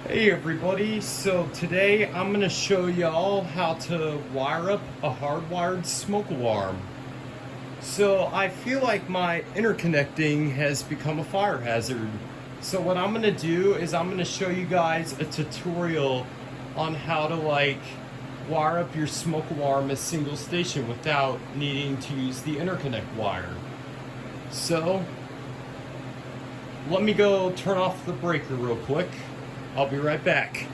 Hey everybody, so today I'm going to show y'all how to wire up a hardwired smoke alarm. So I feel like my interconnecting has become a fire hazard. So what I'm going to do is I'm going to show you guys a tutorial on how to wire up your smoke alarm as single station without needing to use the interconnect wire. So let me go turn off the breaker real quick. I'll be right back.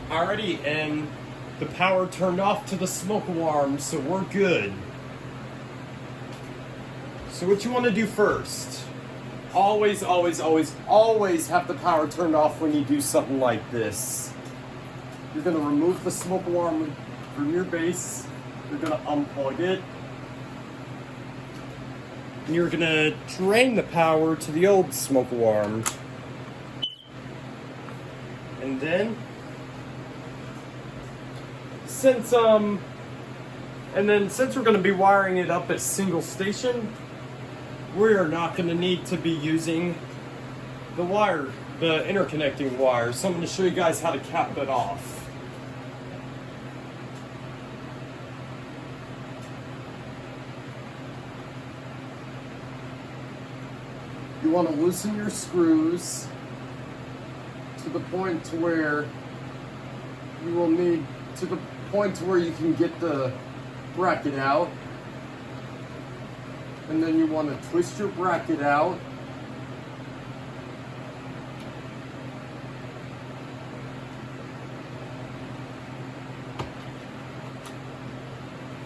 Alrighty, and the power turned off to the smoke alarm, so we're good. So what you want to do first, always have the power turned off when you do something like this. You're going to remove the smoke alarm from your base, you're going to unplug it, and you're going to drain the power to the old smoke alarm. And then since we're going to be wiring it up as single station, we are not going to need to be using the interconnecting wire. So I'm going to show you guys how to cap it off. You want to loosen your screws to the point to where you will need to the point to where you can get the bracket out, and then you want to twist your bracket out,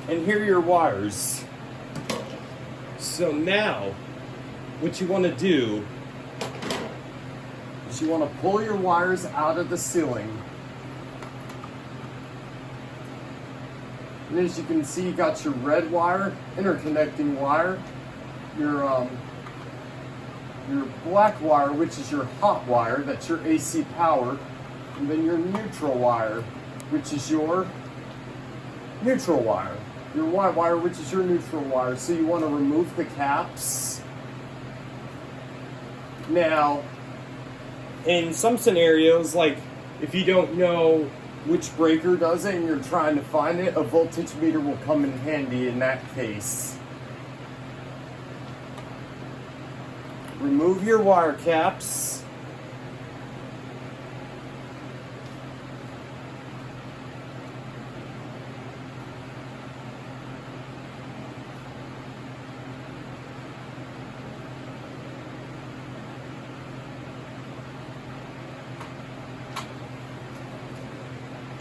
and here are your wires. So now what you want to do is you want to pull your wires out of the ceiling. And as you can see, you got your red wire, interconnecting wire, your black wire, which is your hot wire, that's your AC power, and then your neutral wire, which is your neutral wire. Your white wire, which is your neutral wire. So you want to remove the caps. Now, in some scenarios, like if you don't know which breaker does it and you're trying to find it, a voltage meter will come in handy in that case. Remove your wire caps.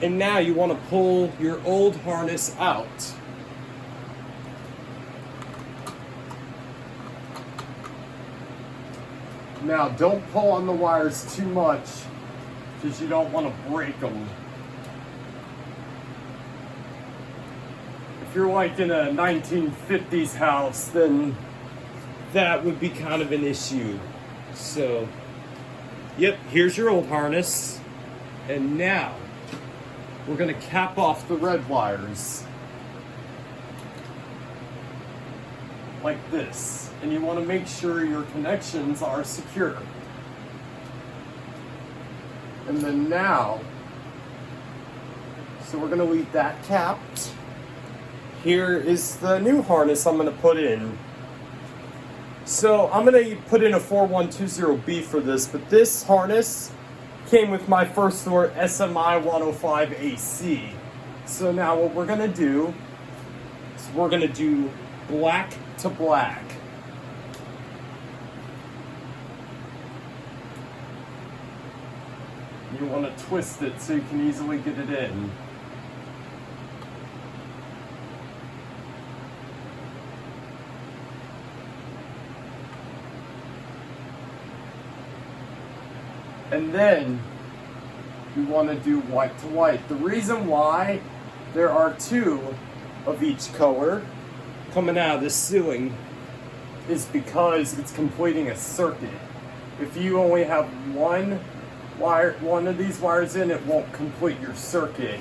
And now you want to pull your old harness out. Now don't pull on the wires too much because you don't want to break them. If you're like in a 1950s house, then that would be kind of an issue. So, yep, here's your old harness. And now we're going to cap off the red wires like this, and you want to make sure your connections are secure. And then now, so we're going to leave that capped. Here is the new harness I'm going to put in. So I'm gonna put in a 4120B for this, but this harness came with my first store SMI 105 AC. So now what we're gonna do is we're gonna do black to black. You want to twist it so you can easily get it in. And then you want to do white to white. The reason why there are two of each color coming out of the ceiling is because it's completing a circuit. If you only have one of these wires in, it won't complete your circuit,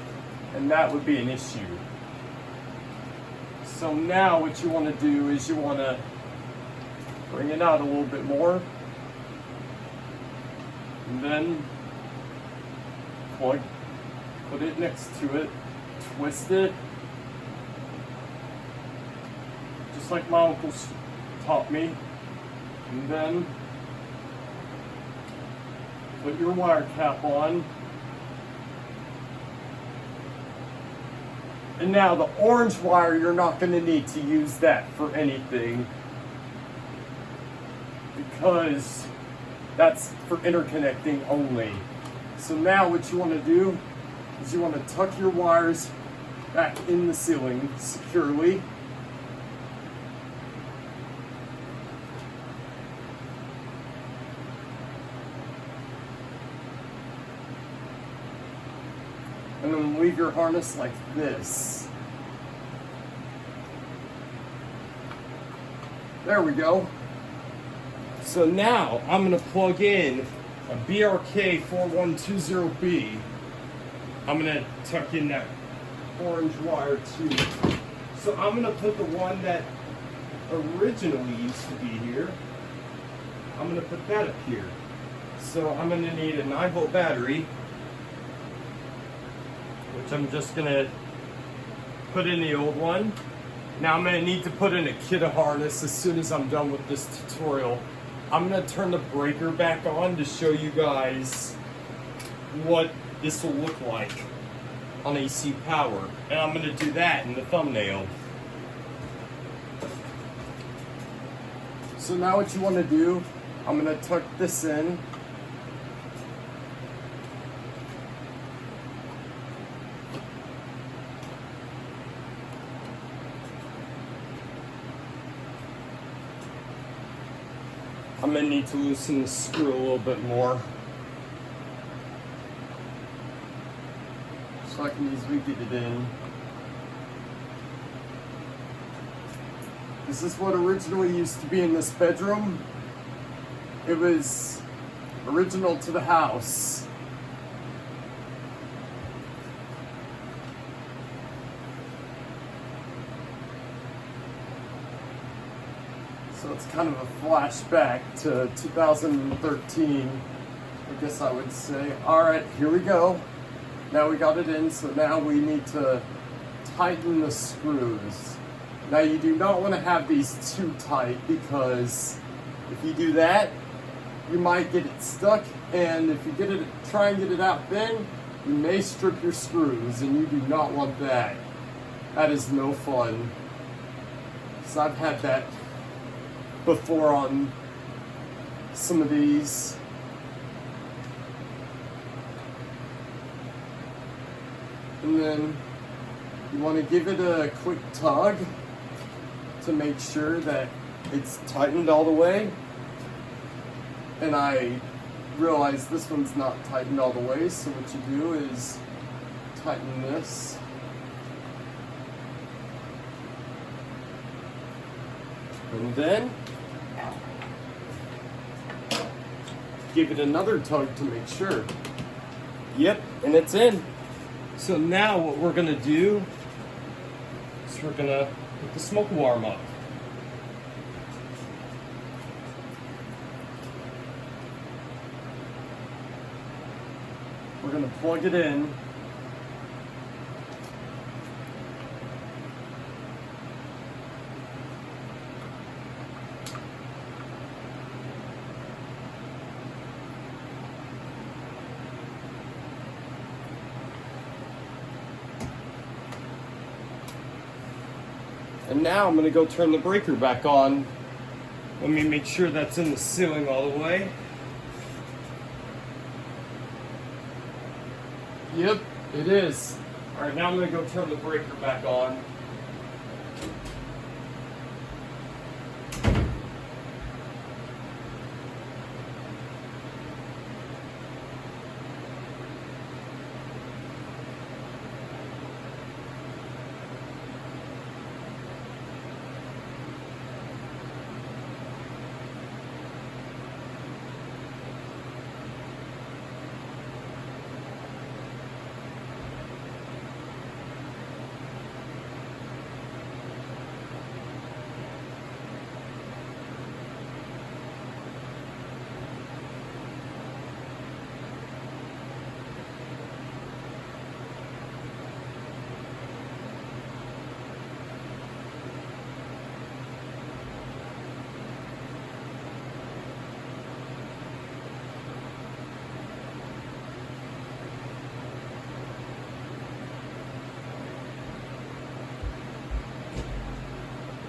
and that would be an issue. So now what you want to do is you want to bring it out a little bit more, and then put it next to it, twist it, just like my uncle taught me, and then put your wire cap on. And now the orange wire, you're not going to need to use that for anything, because that's for interconnecting only. So now what you want to do is you want to tuck your wires back in the ceiling securely. And then leave your harness like this. There we go. So now I'm going to plug in a BRK 4120B. I'm going to tuck in that orange wire too. So I'm going to put the one that originally used to be here. I'm going to put that up here. So I'm going to need a 9-volt battery, which I'm just going to put in the old one. Now I'm going to need to put in a Kidde harness as soon as I'm done with this tutorial. I'm going to turn the breaker back on to show you guys what this will look like on AC power. And I'm going to do that in the thumbnail. So now what you want to do, I'm going to tuck this in. I'm going to need to loosen the screw a little bit more, so I can easily get it in. This is what originally used to be in this bedroom. It was original to the house. So it's kind of a flashback to 2013, I guess I would say. All right, here we go. Now we got it in, so now we need to tighten the screws. Now you do not want to have these too tight, because if you do that, you might get it stuck, and if you try and get it out then, you may strip your screws, and you do not want that. That is no fun. So I've had that before on some of these. And then you want to give it a quick tug to make sure that it's tightened all the way. And I realize this one's not tightened all the way, so what you do is tighten this. And then give it another tug to make sure. Yep, and it's in. So now what we're gonna do is we're gonna put the smoke alarm up. We're gonna plug it in. And now I'm gonna go turn the breaker back on. Let me make sure that's in the ceiling all the way. Yep, it is. All right, now I'm gonna go turn the breaker back on.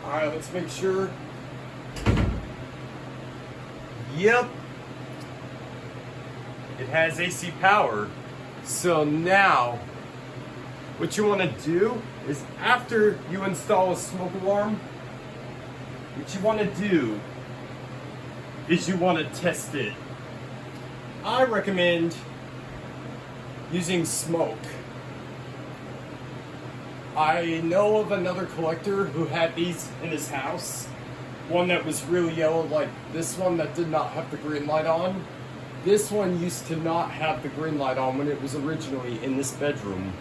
All right, let's make sure. Yep. It has AC power. So now, what you want to do is after you install a smoke alarm, what you want to do is you want to test it. I recommend using smoke. I know of another collector who had these in his house. One that was really yellow like this one that did not have the green light on. This one used to not have the green light on when it was originally in this bedroom.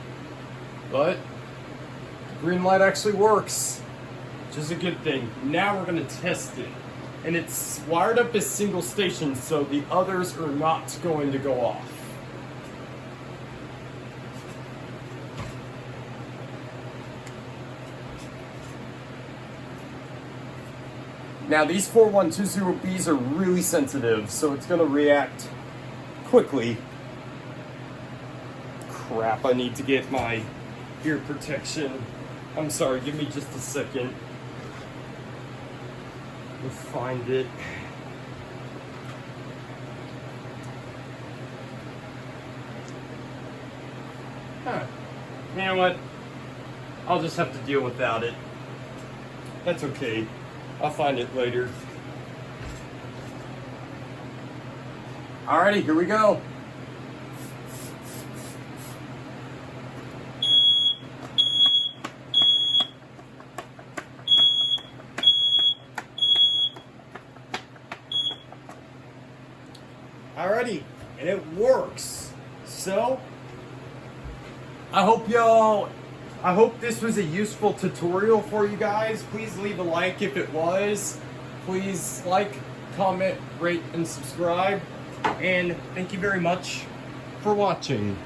But the green light actually works, which is a good thing. Now we're going to test it. And it's wired up as single station, so the others are not going to go off. Now these 4120Bs are really sensitive, so it's gonna react quickly. Crap, I need to get my ear protection. I'm sorry, give me just a second. Let's find it. Huh. You know what? I'll just have to deal without it. That's okay. I'll find it later. Alrighty, here we go. Alrighty, and it works. So, I hope this was a useful tutorial for you guys. Please leave a like if it was. Please like, comment, rate, and subscribe. And thank you very much for watching.